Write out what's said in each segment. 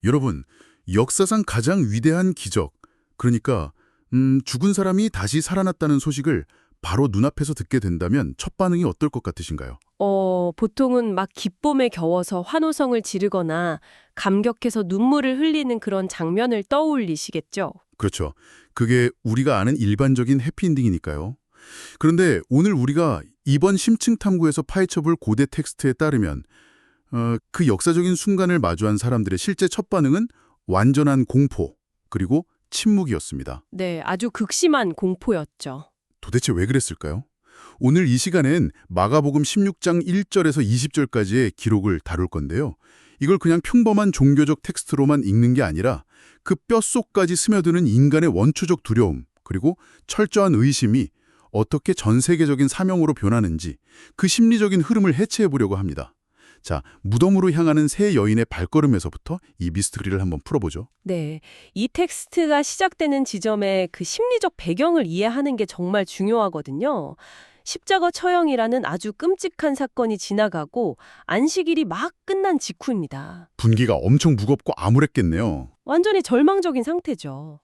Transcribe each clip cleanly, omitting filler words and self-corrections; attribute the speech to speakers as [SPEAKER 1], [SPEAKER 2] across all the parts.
[SPEAKER 1] 여러분, 역사상 가장 위대한 기적, 그러니까 죽은 사람이 다시 살아났다는 소식을 바로 눈앞에서 듣게 된다면 첫 반응이 어떨 것 같으신가요?
[SPEAKER 2] 보통은 막 기쁨에 겨워서 환호성을 지르거나 감격해서 눈물을 흘리는 그런 장면을 떠올리시겠죠?
[SPEAKER 1] 그렇죠. 그게 우리가 아는 일반적인 해피엔딩이니까요. 그런데 오늘 우리가 이번 심층 탐구에서 파헤쳐볼 고대 텍스트에 따르면 그 역사적인 순간을 마주한 사람들의 실제 첫 반응은 완전한 공포, 그리고 침묵이었습니다.
[SPEAKER 2] 네, 아주 극심한 공포였죠.
[SPEAKER 1] 도대체 왜 그랬을까요? 오늘 이 시간엔 마가복음 16장 1절에서 20절까지의 기록을 다룰 건데요. 이걸 그냥 평범한 종교적 텍스트로만 읽는 게 아니라 그 뼛속까지 스며드는 인간의 원초적 두려움, 그리고 철저한 의심이 어떻게 전 세계적인 사명으로 변하는지 그 심리적인 흐름을 해체해 보려고 합니다. 자, 무덤으로 향하는 세 여인의 발걸음에서부터 이 미스터리를 한번 풀어보죠.
[SPEAKER 2] 네, 이 텍스트가 시작되는 지점의 그 심리적 배경을 이해하는 게 정말 중요하거든요. 십자가 처형이라는 아주 끔찍한 사건이 지나가고 안식일이 막 끝난 직후입니다.
[SPEAKER 1] 분위기가 엄청 무겁고 암울했겠네요.
[SPEAKER 2] 완전히 절망적인 상태죠.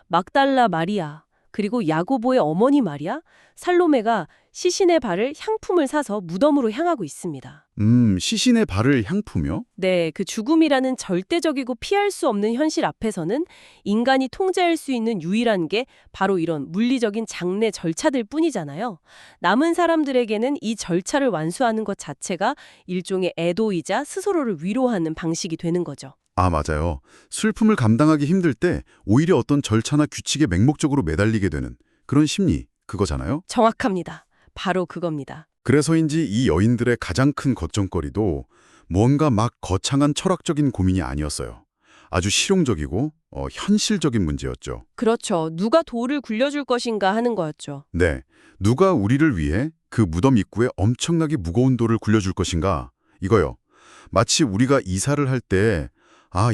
[SPEAKER 2] 막달라 마리아, 그리고 야고보의 어머니 마리아, 살로메가 시신의 발을 향품을 사서 무덤으로 향하고 있습니다.
[SPEAKER 1] 시신의 발을 향품이요?
[SPEAKER 2] 네, 그 죽음이라는 절대적이고 피할 수 없는 현실 앞에서는 인간이 통제할 수 있는 유일한 게 바로 이런 물리적인 장례 절차들 뿐이잖아요. 남은 사람들에게는 이 절차를 완수하는 것 자체가 일종의 애도이자 스스로를 위로하는 방식이 되는 거죠.
[SPEAKER 1] 아, 맞아요. 슬픔을 감당하기 힘들 때 오히려 어떤 절차나 규칙에 맹목적으로 매달리게 되는 그런 심리, 그거잖아요?
[SPEAKER 2] 정확합니다. 바로 그겁니다.
[SPEAKER 1] 그래서인지 이 여인들의 가장 큰 걱정거리도 뭔가 막 거창한 철학적인 고민이 아니었어요. 아주 실용적이고 현실적인 문제였죠.
[SPEAKER 2] 그렇죠. 누가 돌을 굴려줄 것인가 하는 거였죠.
[SPEAKER 1] 네, 누가 우리를 위해 그 무덤 입구에 엄청나게 무거운 돌을 굴려줄 것인가? 이거요. 마치 우리가 이사를 할 때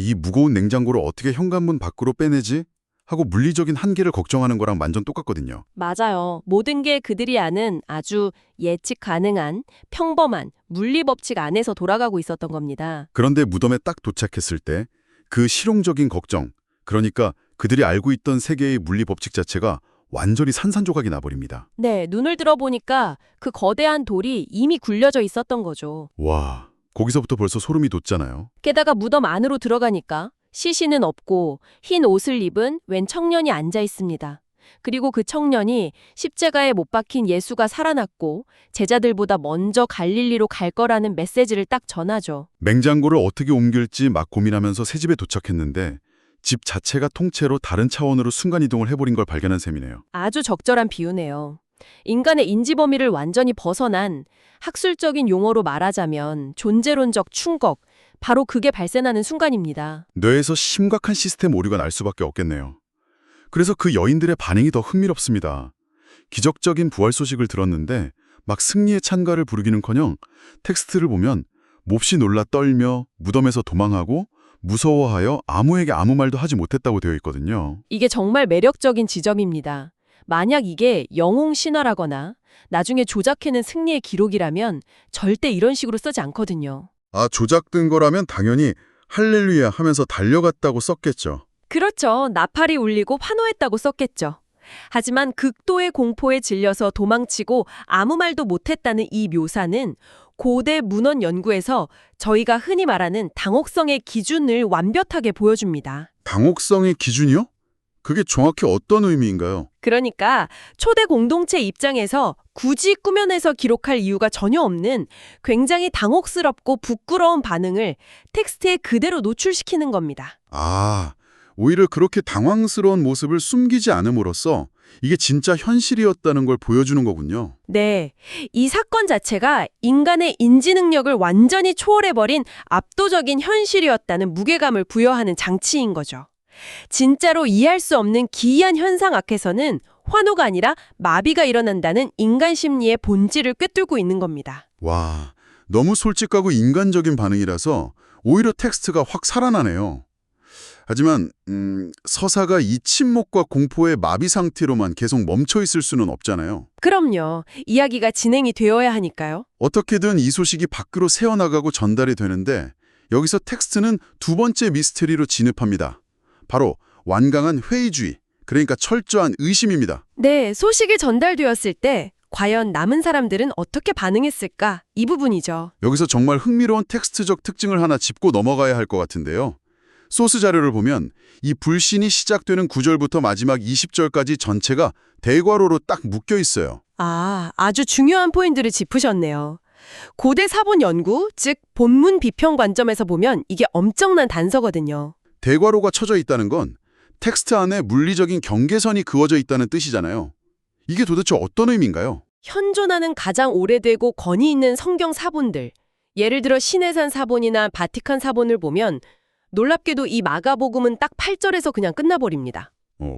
[SPEAKER 1] 이 무거운 냉장고를 어떻게 현관문 밖으로 빼내지? 하고 물리적인 한계를 걱정하는 거랑 완전 똑같거든요.
[SPEAKER 2] 맞아요. 모든 게 그들이 아는 아주 예측 가능한 평범한 물리 법칙 안에서 돌아가고 있었던 겁니다.
[SPEAKER 1] 그런데 무덤에 딱 도착했을 때 그 실용적인 걱정, 그러니까 그들이 알고 있던 세계의 물리 법칙 자체가 완전히 산산조각이 나버립니다.
[SPEAKER 2] 네, 눈을 들어보니까 그 거대한 돌이 이미 굴려져 있었던 거죠.
[SPEAKER 1] 와, 거기서부터 벌써 소름이 돋잖아요.
[SPEAKER 2] 게다가 무덤 안으로 들어가니까 시신은 없고 흰 옷을 입은 웬 청년이 앉아 있습니다. 그리고 그 청년이 십자가에 못 박힌 예수가 살아났고 제자들보다 먼저 갈릴리로 갈 거라는 메시지를 딱 전하죠.
[SPEAKER 1] 냉장고를 어떻게 옮길지 막 고민하면서 새 집에 도착했는데 집 자체가 통째로 다른 차원으로 순간이동을 해버린 걸 발견한 셈이네요.
[SPEAKER 2] 아주 적절한 비유네요. 인간의 인지 범위를 완전히 벗어난 학술적인 용어로 말하자면 존재론적 충격, 바로 그게 발생하는 순간입니다.
[SPEAKER 1] 뇌에서 심각한 시스템 오류가 날 수밖에 없겠네요. 그래서 그 여인들의 반응이 더 흥미롭습니다. 기적적인 부활 소식을 들었는데 막 승리의 찬가를 부르기는커녕 텍스트를 보면 몹시 놀라 떨며 무덤에서 도망하고 무서워하여 아무에게 아무 말도 하지 못했다고 되어 있거든요.
[SPEAKER 2] 이게 정말 매력적인 지점입니다. 만약 이게 영웅 신화라거나 나중에 조작해낸 승리의 기록이라면 절대 이런 식으로 쓰지 않거든요.
[SPEAKER 1] 조작된 거라면 당연히 할렐루야 하면서 달려갔다고 썼겠죠.
[SPEAKER 2] 그렇죠. 나팔이 울리고 환호했다고 썼겠죠. 하지만 극도의 공포에 질려서 도망치고 아무 말도 못했다는 이 묘사는 고대 문헌 연구에서 저희가 흔히 말하는 당혹성의 기준을 완벽하게 보여줍니다.
[SPEAKER 1] 당혹성의 기준이요? 그게 정확히 어떤 의미인가요?
[SPEAKER 2] 그러니까 초대 공동체 입장에서 굳이 꾸며내서 기록할 이유가 전혀 없는 굉장히 당혹스럽고 부끄러운 반응을 텍스트에 그대로 노출시키는 겁니다.
[SPEAKER 1] 오히려 그렇게 당황스러운 모습을 숨기지 않음으로써 이게 진짜 현실이었다는 걸 보여주는 거군요.
[SPEAKER 2] 네, 이 사건 자체가 인간의 인지 능력을 완전히 초월해버린 압도적인 현실이었다는 무게감을 부여하는 장치인 거죠. 진짜로 이해할 수 없는 기이한 현상 앞에서는 환호가 아니라 마비가 일어난다는 인간 심리의 본질을 꿰뚫고 있는 겁니다.
[SPEAKER 1] 와, 너무 솔직하고 인간적인 반응이라서 오히려 텍스트가 확 살아나네요. 하지만 서사가 이 침묵과 공포의 마비 상태로만 계속 멈춰 있을 수는 없잖아요.
[SPEAKER 2] 그럼요. 이야기가 진행이 되어야 하니까요.
[SPEAKER 1] 어떻게든 이 소식이 밖으로 새어나가고 전달이 되는데 여기서 텍스트는 두 번째 미스테리로 진입합니다. 바로 완강한 회의주의, 그러니까 철저한 의심입니다.
[SPEAKER 2] 네, 소식이 전달되었을 때 과연 남은 사람들은 어떻게 반응했을까? 이 부분이죠.
[SPEAKER 1] 여기서 정말 흥미로운 텍스트적 특징을 하나 짚고 넘어가야 할 것 같은데요. 소스 자료를 보면 이 불신이 시작되는 9절부터 마지막 20절까지 전체가 대괄호로 딱 묶여 있어요.
[SPEAKER 2] 아, 아주 중요한 포인트를 짚으셨네요. 고대 사본 연구, 즉 본문 비평 관점에서 보면 이게 엄청난 단서거든요.
[SPEAKER 1] 대괄호가 쳐져 있다는 건 텍스트 안에 물리적인 경계선이 그어져 있다는 뜻이잖아요. 이게 도대체 어떤 의미인가요?
[SPEAKER 2] 현존하는 가장 오래되고 권위 있는 성경 사본들, 예를 들어 시내산 사본이나 바티칸 사본을 보면 놀랍게도 이 마가복음은 딱 8절에서 그냥 끝나버립니다.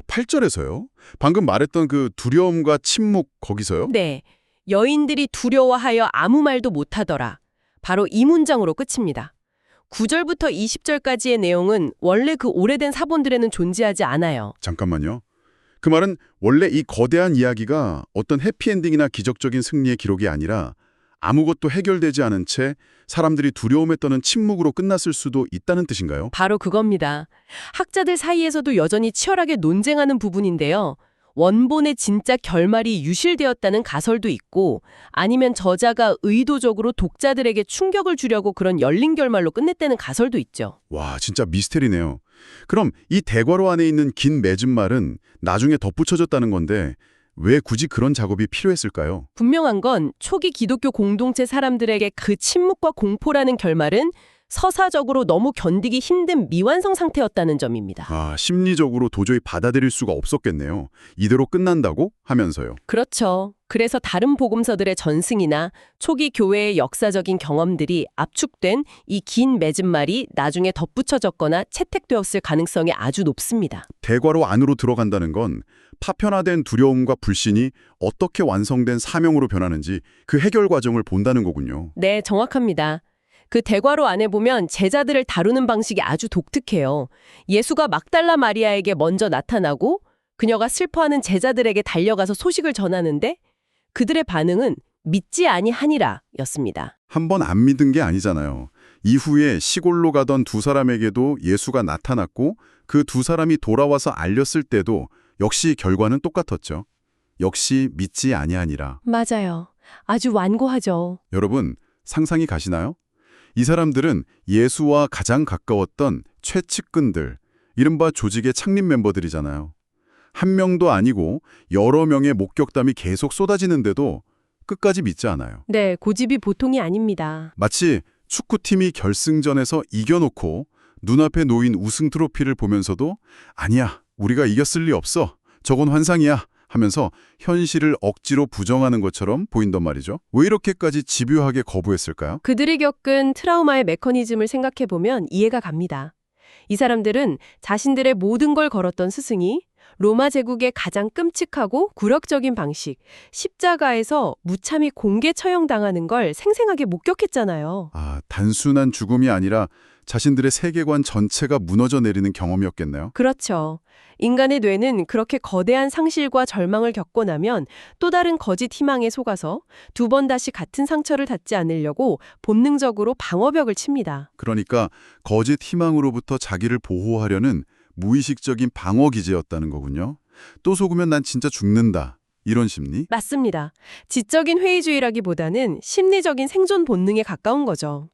[SPEAKER 1] 8절에서요? 방금 말했던 그 두려움과 침묵 거기서요?
[SPEAKER 2] 네, 여인들이 두려워하여 아무 말도 못하더라. 바로 이 문장으로 끝입니다. 9절부터 20절까지의 내용은 원래 그 오래된 사본들에는 존재하지 않아요.
[SPEAKER 1] 잠깐만요. 그 말은 원래 이 거대한 이야기가 어떤 해피엔딩이나 기적적인 승리의 기록이 아니라 아무것도 해결되지 않은 채 사람들이 두려움에 떠는 침묵으로 끝났을 수도 있다는 뜻인가요?
[SPEAKER 2] 바로 그겁니다. 학자들 사이에서도 여전히 치열하게 논쟁하는 부분인데요. 원본의 진짜 결말이 유실되었다는 가설도 있고 아니면 저자가 의도적으로 독자들에게 충격을 주려고 그런 열린 결말로 끝냈다는 가설도 있죠.
[SPEAKER 1] 와, 진짜 미스테리네요. 그럼 이 대괄호 안에 있는 긴 맺은 말은 나중에 덧붙여졌다는 건데 왜 굳이 그런 작업이 필요했을까요?
[SPEAKER 2] 분명한 건 초기 기독교 공동체 사람들에게 그 침묵과 공포라는 결말은 서사적으로 너무 견디기 힘든 미완성 상태였다는 점입니다.
[SPEAKER 1] 아, 심리적으로 도저히 받아들일 수가 없었겠네요. 이대로 끝난다고 하면서요.
[SPEAKER 2] 그렇죠. 그래서 다른 복음서들의 전승이나 초기 교회의 역사적인 경험들이 압축된 이 긴 맺은 말이 나중에 덧붙여졌거나 채택되었을 가능성이 아주 높습니다.
[SPEAKER 1] 대괄호 안으로 들어간다는 건 파편화된 두려움과 불신이 어떻게 완성된 사명으로 변하는지 그 해결 과정을 본다는 거군요.
[SPEAKER 2] 네, 정확합니다. 그 대괄호 안에 보면 제자들을 다루는 방식이 아주 독특해요. 예수가 막달라 마리아에게 먼저 나타나고 그녀가 슬퍼하는 제자들에게 달려가서 소식을 전하는데 그들의 반응은 믿지 아니하니라 였습니다.
[SPEAKER 1] 한 번 안 믿은 게 아니잖아요. 이후에 시골로 가던 두 사람에게도 예수가 나타났고 그 두 사람이 돌아와서 알렸을 때도 역시 결과는 똑같았죠. 역시 믿지 아니하니라.
[SPEAKER 2] 맞아요. 아주 완고하죠.
[SPEAKER 1] 여러분, 상상이 가시나요? 이 사람들은 예수와 가장 가까웠던 최측근들, 이른바 조직의 창립 멤버들이잖아요. 한 명도 아니고 여러 명의 목격담이 계속 쏟아지는데도 끝까지 믿지 않아요.
[SPEAKER 2] 네, 고집이 보통이 아닙니다.
[SPEAKER 1] 마치 축구팀이 결승전에서 이겨놓고 눈앞에 놓인 우승 트로피를 보면서도 아니야, 우리가 이겼을 리 없어. 저건 환상이야. 하면서 현실을 억지로 부정하는 것처럼 보인단 말이죠. 왜 이렇게까지 집요하게 거부했을까요?
[SPEAKER 2] 그들이 겪은 트라우마의 메커니즘을 생각해보면 이해가 갑니다. 이 사람들은 자신들의 모든 걸 걸었던 스승이 로마 제국의 가장 끔찍하고 굴욕적인 방식, 십자가에서 무참히 공개 처형당하는 걸 생생하게 목격했잖아요.
[SPEAKER 1] 아, 단순한 죽음이 아니라 자신들의 세계관 전체가 무너져 내리는 경험이었겠네요.
[SPEAKER 2] 그렇죠. 인간의 뇌는 그렇게 거대한 상실과 절망을 겪고 나면 또 다른 거짓 희망에 속아서 두 번 다시 같은 상처를 받지 않으려고 본능적으로 방어벽을 칩니다.
[SPEAKER 1] 그러니까 거짓 희망으로부터 자기를 보호하려는 무의식적인 방어 기제였다는 거군요. 또 속으면 난 진짜 죽는다. 이런 심리?
[SPEAKER 2] 맞습니다. 지적인 회의주의라기보다는 심리적인 생존 본능에 가까운 거죠.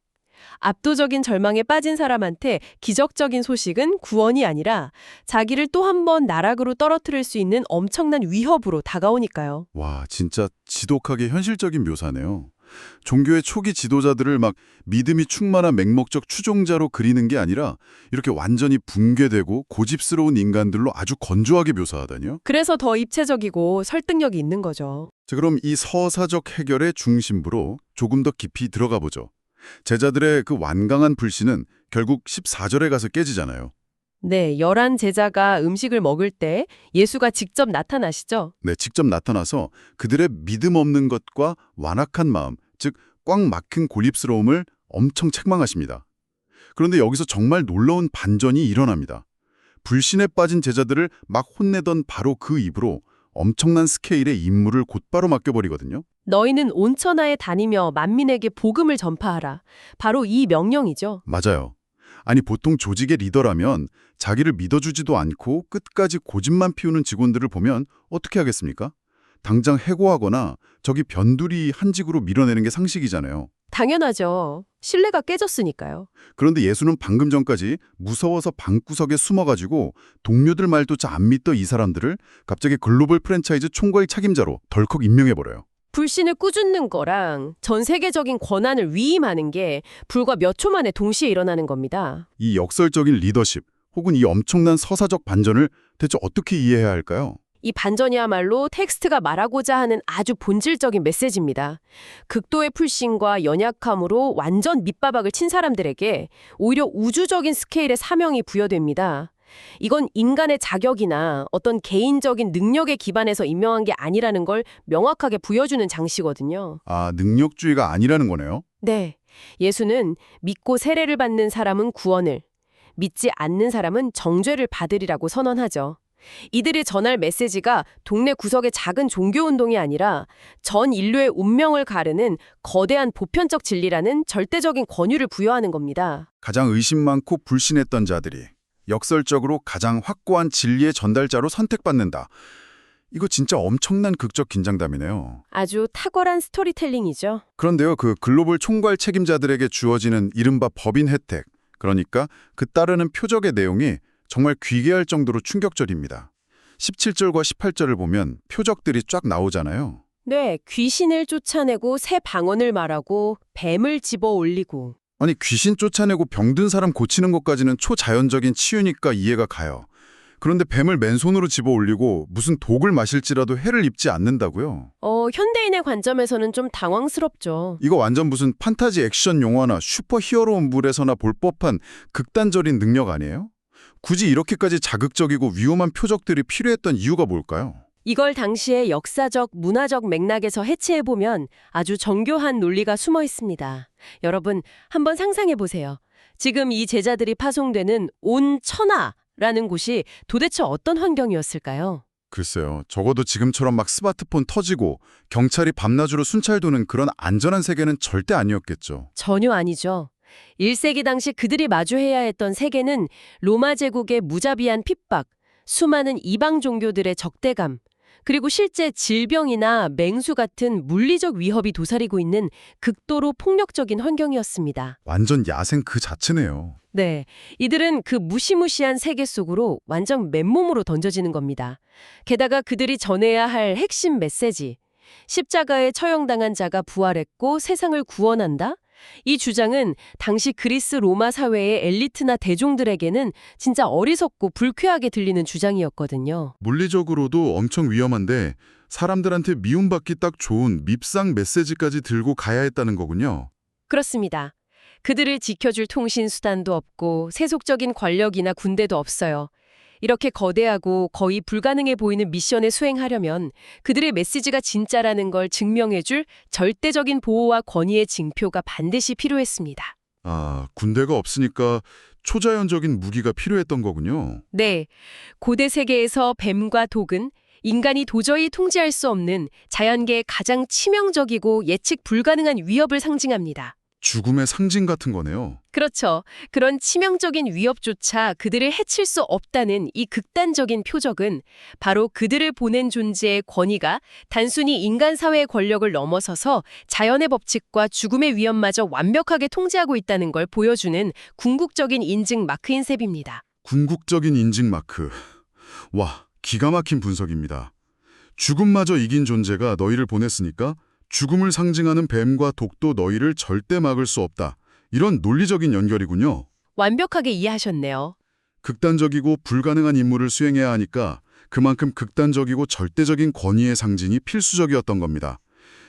[SPEAKER 2] 압도적인 절망에 빠진 사람한테 기적적인 소식은 구원이 아니라 자기를 또 한 번 나락으로 떨어뜨릴 수 있는 엄청난 위협으로 다가오니까요.
[SPEAKER 1] 와, 진짜 지독하게 현실적인 묘사네요. 종교의 초기 지도자들을 막 믿음이 충만한 맹목적 추종자로 그리는 게 아니라 이렇게 완전히 붕괴되고 고집스러운 인간들로 아주 건조하게 묘사하다니요?
[SPEAKER 2] 그래서 더 입체적이고 설득력이 있는 거죠.
[SPEAKER 1] 자, 그럼 이 서사적 해결의 중심부로 조금 더 깊이 들어가 보죠. 제자들의 그 완강한 불신은 결국 14절에 가서 깨지잖아요.
[SPEAKER 2] 네, 11 제자가 음식을 먹을 때 예수가 직접 나타나시죠.
[SPEAKER 1] 네, 직접 나타나서 그들의 믿음 없는 것과 완악한 마음, 즉 꽉 막힌 고립스러움을 엄청 책망하십니다. 그런데 여기서 정말 놀라운 반전이 일어납니다. 불신에 빠진 제자들을 막 혼내던 바로 그 입으로 엄청난 스케일의 임무를 곧바로 맡겨버리거든요.
[SPEAKER 2] 너희는 온 천하에 다니며 만민에게 복음을 전파하라. 바로 이 명령이죠.
[SPEAKER 1] 맞아요. 아니 보통 조직의 리더라면 자기를 믿어주지도 않고 끝까지 고집만 피우는 직원들을 보면 어떻게 하겠습니까? 당장 해고하거나 저기 변두리 한직으로 밀어내는 게 상식이잖아요.
[SPEAKER 2] 당연하죠. 신뢰가 깨졌으니까요.
[SPEAKER 1] 그런데 예수는 방금 전까지 무서워서 방구석에 숨어가지고 동료들 말도 잘 안 믿던 이 사람들을 갑자기 글로벌 프랜차이즈 총괄 책임자로 덜컥 임명해버려요.
[SPEAKER 2] 불신을 꾸짖는 거랑 전 세계적인 권한을 위임하는 게 불과 몇 초 만에 동시에 일어나는 겁니다.
[SPEAKER 1] 이 역설적인 리더십 혹은 이 엄청난 서사적 반전을 대체 어떻게 이해해야 할까요?
[SPEAKER 2] 이 반전이야말로 텍스트가 말하고자 하는 아주 본질적인 메시지입니다. 극도의 불신과 연약함으로 완전 밑바닥을 친 사람들에게 오히려 우주적인 스케일의 사명이 부여됩니다. 이건 인간의 자격이나 어떤 개인적인 능력에 기반해서 임명한 게 아니라는 걸 명확하게 보여주는 장치거든요.
[SPEAKER 1] 아, 능력주의가 아니라는 거네요.
[SPEAKER 2] 네. 예수는 믿고 세례를 받는 사람은 구원을, 믿지 않는 사람은 정죄를 받으리라고 선언하죠. 이들이 전할 메시지가 동네 구석의 작은 종교운동이 아니라 전 인류의 운명을 가르는 거대한 보편적 진리라는 절대적인 권유를 부여하는 겁니다.
[SPEAKER 1] 가장 의심 많고 불신했던 자들이 역설적으로 가장 확고한 진리의 전달자로 선택받는다. 이거 진짜 엄청난 극적 긴장감이네요.
[SPEAKER 2] 아주 탁월한 스토리텔링이죠.
[SPEAKER 1] 그런데요, 그 글로벌 총괄 책임자들에게 주어지는 이른바 법인 혜택, 그러니까 그 따르는 표적의 내용이 정말 귀괴할 정도로 충격적입니다. 17절과 18절을 보면 표적들이 쫙 나오잖아요.
[SPEAKER 2] 네, 귀신을 쫓아내고 새 방언을 말하고 뱀을 집어 올리고.
[SPEAKER 1] 아니 귀신 쫓아내고 병든 사람 고치는 것까지는 초자연적인 치유니까 이해가 가요. 그런데 뱀을 맨손으로 집어 올리고 무슨 독을 마실지라도 해를 입지 않는다고요?
[SPEAKER 2] 현대인의 관점에서는 좀 당황스럽죠.
[SPEAKER 1] 이거 완전 무슨 판타지 액션 영화나 슈퍼히어로물에서나 볼 법한 극단적인 능력 아니에요? 굳이 이렇게까지 자극적이고 위험한 표적들이 필요했던 이유가 뭘까요?
[SPEAKER 2] 이걸 당시의 역사적, 문화적 맥락에서 해체해보면 아주 정교한 논리가 숨어 있습니다. 여러분, 한번 상상해보세요. 지금 이 제자들이 파송되는 온 천하라는 곳이 도대체 어떤 환경이었을까요?
[SPEAKER 1] 글쎄요. 적어도 지금처럼 막 스마트폰 터지고 경찰이 밤낮으로 순찰 도는 그런 안전한 세계는 절대 아니었겠죠.
[SPEAKER 2] 전혀 아니죠. 1세기 당시 그들이 마주해야 했던 세계는 로마 제국의 무자비한 핍박, 수많은 이방 종교들의 적대감, 그리고 실제 질병이나 맹수 같은 물리적 위협이 도사리고 있는 극도로 폭력적인 환경이었습니다.
[SPEAKER 1] 완전 야생 그 자체네요.
[SPEAKER 2] 네, 이들은 그 무시무시한 세계 속으로 완전 맨몸으로 던져지는 겁니다. 게다가 그들이 전해야 할 핵심 메시지, 십자가에 처형당한 자가 부활했고 세상을 구원한다? 이 주장은 당시 그리스 로마 사회의 엘리트나 대종들에게는 진짜 어리석고 불쾌하게 들리는 주장이었거든요.
[SPEAKER 1] 물리적으로도 엄청 위험한데 사람들한테 미움받기 딱 좋은 밉상 메시지까지 들고 가야 했다는 거군요.
[SPEAKER 2] 그렇습니다. 그들을 지켜줄 통신 수단도 없고 세속적인 권력이나 군대도 없어요. 이렇게 거대하고 거의 불가능해 보이는 미션을 수행하려면 그들의 메시지가 진짜라는 걸 증명해줄 절대적인 보호와 권위의 징표가 반드시 필요했습니다.
[SPEAKER 1] 아, 군대가 없으니까 초자연적인 무기가 필요했던 거군요.
[SPEAKER 2] 네, 고대 세계에서 뱀과 독은 인간이 도저히 통제할 수 없는 자연계의 가장 치명적이고 예측 불가능한 위협을 상징합니다.
[SPEAKER 1] 죽음의 상징 같은 거네요.
[SPEAKER 2] 그렇죠. 그런 치명적인 위협조차 그들을 해칠 수 없다는 이 극단적인 표적은 바로 그들을 보낸 존재의 권위가 단순히 인간 사회의 권력을 넘어서서 자연의 법칙과 죽음의 위험마저 완벽하게 통제하고 있다는 걸 보여주는 궁극적인 인증 마크인 셈입니다.
[SPEAKER 1] 궁극적인 인증 마크. 와, 기가 막힌 분석입니다. 죽음마저 이긴 존재가 너희를 보냈으니까 죽음을 상징하는 뱀과 독도 너희를 절대 막을 수 없다. 이런 논리적인 연결이군요.
[SPEAKER 2] 완벽하게 이해하셨네요.
[SPEAKER 1] 극단적이고 불가능한 임무를 수행해야 하니까 그만큼 극단적이고 절대적인 권위의 상징이 필수적이었던 겁니다.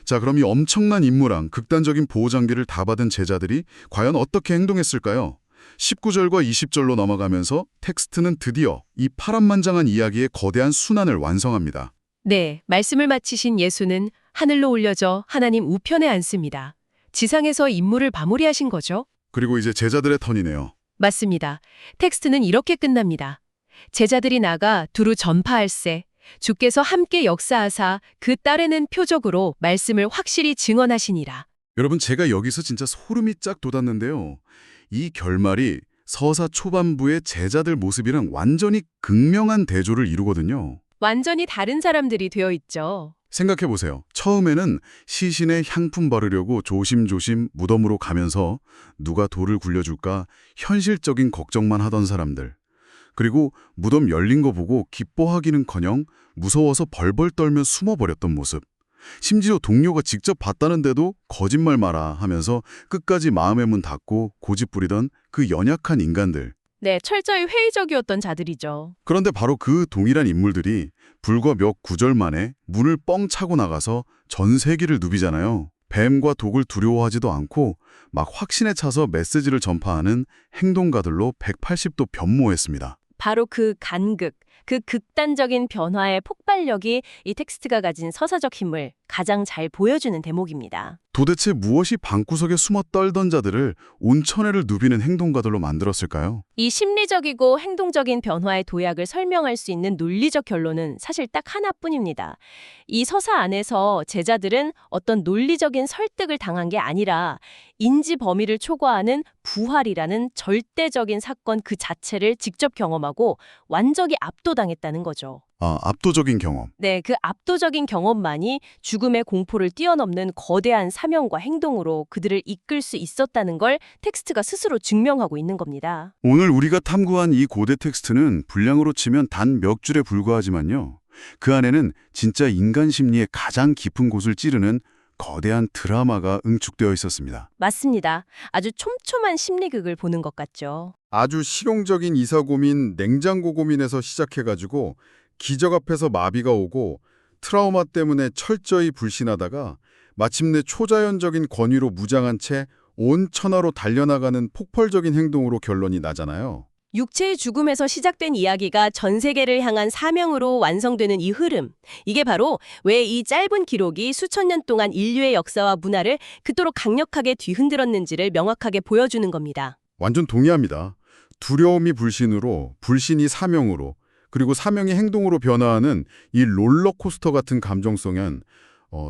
[SPEAKER 1] 자, 그럼 이 엄청난 임무랑 극단적인 보호장비를 다 받은 제자들이 과연 어떻게 행동했을까요? 19절과 20절로 넘어가면서 텍스트는 드디어 이 파란만장한 이야기의 거대한 순환을 완성합니다.
[SPEAKER 2] 네, 말씀을 마치신 예수는 하늘로 올려져 하나님 우편에 앉습니다. 지상에서 임무를 마무리하신 거죠?
[SPEAKER 1] 그리고 이제 제자들의 턴이네요.
[SPEAKER 2] 맞습니다. 텍스트는 이렇게 끝납니다. 제자들이 나가 두루 전파할세. 주께서 함께 역사하사 그 딸에는 표적으로 말씀을 확실히 증언하시니라.
[SPEAKER 1] 여러분, 제가 여기서 진짜 소름이 쫙 돋았는데요. 이 결말이 서사 초반부의 제자들 모습이랑 완전히 극명한 대조를 이루거든요.
[SPEAKER 2] 완전히 다른 사람들이 되어 있죠.
[SPEAKER 1] 생각해보세요. 처음에는 시신에 향품 바르려고 조심조심 무덤으로 가면서 누가 돌을 굴려줄까 현실적인 걱정만 하던 사람들. 그리고 무덤 열린 거 보고 기뻐하기는커녕 무서워서 벌벌 떨며 숨어버렸던 모습. 심지어 동료가 직접 봤다는데도 거짓말 마라 하면서 끝까지 마음의 문 닫고 고집부리던 그 연약한 인간들.
[SPEAKER 2] 네, 철저히 회의적이었던 자들이죠.
[SPEAKER 1] 그런데 바로 그 동일한 인물들이 불과 몇 구절 만에 문을 뻥 차고 나가서 전 세계를 누비잖아요. 뱀과 독을 두려워하지도 않고 막 확신에 차서 메시지를 전파하는 행동가들로 180도 변모했습니다.
[SPEAKER 2] 바로 그 간극, 그 극단적인 변화의 폭발력이 이 텍스트가 가진 서사적 힘을 가장 잘 보여주는 대목입니다.
[SPEAKER 1] 도대체 무엇이 방구석에 숨어 떨던 자들을 온천해를 누비는 행동가들로 만들었을까요?
[SPEAKER 2] 이 심리적이고 행동적인 변화의 도약을 설명할 수 있는 논리적 결론은 사실 딱 하나뿐입니다. 이 서사 안에서 제자들은 어떤 논리적인 설득을 당한 게 아니라 인지 범위를 초과하는 부활이라는 절대적인 사건 그 자체를 직접 경험하고 완전히 압도당했다는 거죠.
[SPEAKER 1] 압도적인 경험.
[SPEAKER 2] 네, 그 압도적인 경험만이 죽음의 공포를 뛰어넘는 거대한 사명과 행동으로 그들을 이끌 수 있었다는 걸 텍스트가 스스로 증명하고 있는 겁니다.
[SPEAKER 1] 오늘 우리가 탐구한 이 고대 텍스트는 분량으로 치면 단 몇 줄에 불과하지만요. 그 안에는 진짜 인간 심리의 가장 깊은 곳을 찌르는 거대한 드라마가 응축되어 있었습니다.
[SPEAKER 2] 맞습니다. 아주 촘촘한 심리극을 보는 것 같죠.
[SPEAKER 1] 아주 실용적인 이사 고민, 냉장고 고민에서 시작해가지고 기적 앞에서 마비가 오고 트라우마 때문에 철저히 불신하다가 마침내 초자연적인 권위로 무장한 채 온 천하로 달려나가는 폭발적인 행동으로 결론이 나잖아요.
[SPEAKER 2] 육체의 죽음에서 시작된 이야기가 전 세계를 향한 사명으로 완성되는 이 흐름. 이게 바로 왜 이 짧은 기록이 수천 년 동안 인류의 역사와 문화를 그토록 강력하게 뒤흔들었는지를 명확하게 보여주는 겁니다.
[SPEAKER 1] 완전 동의합니다. 두려움이 불신으로, 불신이 사명으로, 그리고 사명이 행동으로 변화하는 이 롤러코스터 같은 감정성엔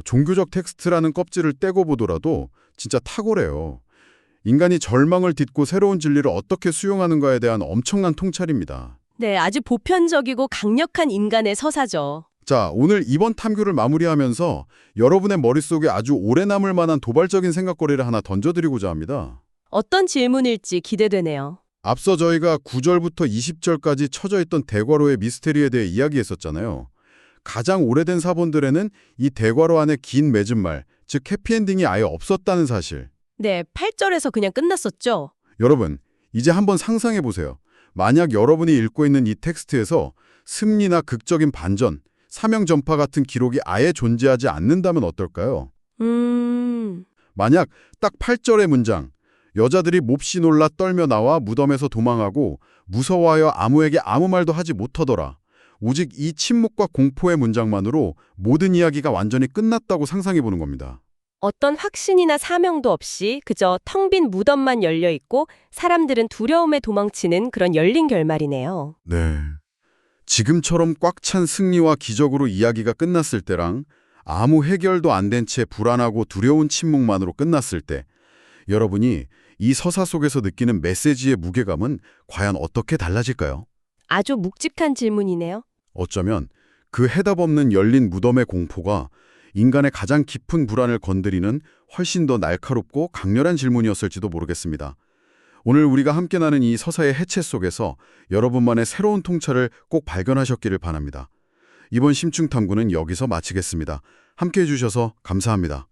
[SPEAKER 1] 종교적 텍스트라는 껍질을 떼고 보더라도 진짜 탁월해요. 인간이 절망을 딛고 새로운 진리를 어떻게 수용하는가에 대한 엄청난 통찰입니다.
[SPEAKER 2] 네, 아주 보편적이고 강력한 인간의 서사죠.
[SPEAKER 1] 자, 오늘 이번 탐구를 마무리하면서 여러분의 머릿속에 아주 오래 남을 만한 도발적인 생각거리를 하나 던져드리고자 합니다.
[SPEAKER 2] 어떤 질문일지 기대되네요.
[SPEAKER 1] 앞서 저희가 9절부터 20절까지 쳐져 있던 대괄호의 미스테리에 대해 이야기했었잖아요. 가장 오래된 사본들에는 이 대괄호 안에 긴 맺은말, 즉 해피엔딩이 아예 없었다는 사실.
[SPEAKER 2] 네, 8절에서 그냥 끝났었죠.
[SPEAKER 1] 여러분, 이제 한번 상상해 보세요. 만약 여러분이 읽고 있는 이 텍스트에서 승리나 극적인 반전, 사명 전파 같은 기록이 아예 존재하지 않는다면 어떨까요? 만약 딱 8절의 문장, 여자들이 몹시 놀라 떨며 나와 무덤에서 도망하고 무서워하여 아무에게 아무 말도 하지 못하더라. 오직 이 침묵과 공포의 문장만으로 모든 이야기가 완전히 끝났다고 상상해 보는 겁니다.
[SPEAKER 2] 어떤 확신이나 사명도 없이 그저 텅 빈 무덤만 열려 있고 사람들은 두려움에 도망치는 그런 열린 결말이네요.
[SPEAKER 1] 네. 지금처럼 꽉 찬 승리와 기적으로 이야기가 끝났을 때랑 아무 해결도 안 된 채 불안하고 두려운 침묵만으로 끝났을 때 여러분이 이 서사 속에서 느끼는 메시지의 무게감은 과연 어떻게 달라질까요?
[SPEAKER 2] 아주 묵직한 질문이네요.
[SPEAKER 1] 어쩌면 그 해답 없는 열린 무덤의 공포가 인간의 가장 깊은 불안을 건드리는 훨씬 더 날카롭고 강렬한 질문이었을지도 모르겠습니다. 오늘 우리가 함께 나눈 이 서사의 해체 속에서 여러분만의 새로운 통찰을 꼭 발견하셨기를 바랍니다. 이번 심층 탐구는 여기서 마치겠습니다. 함께해 주셔서 감사합니다.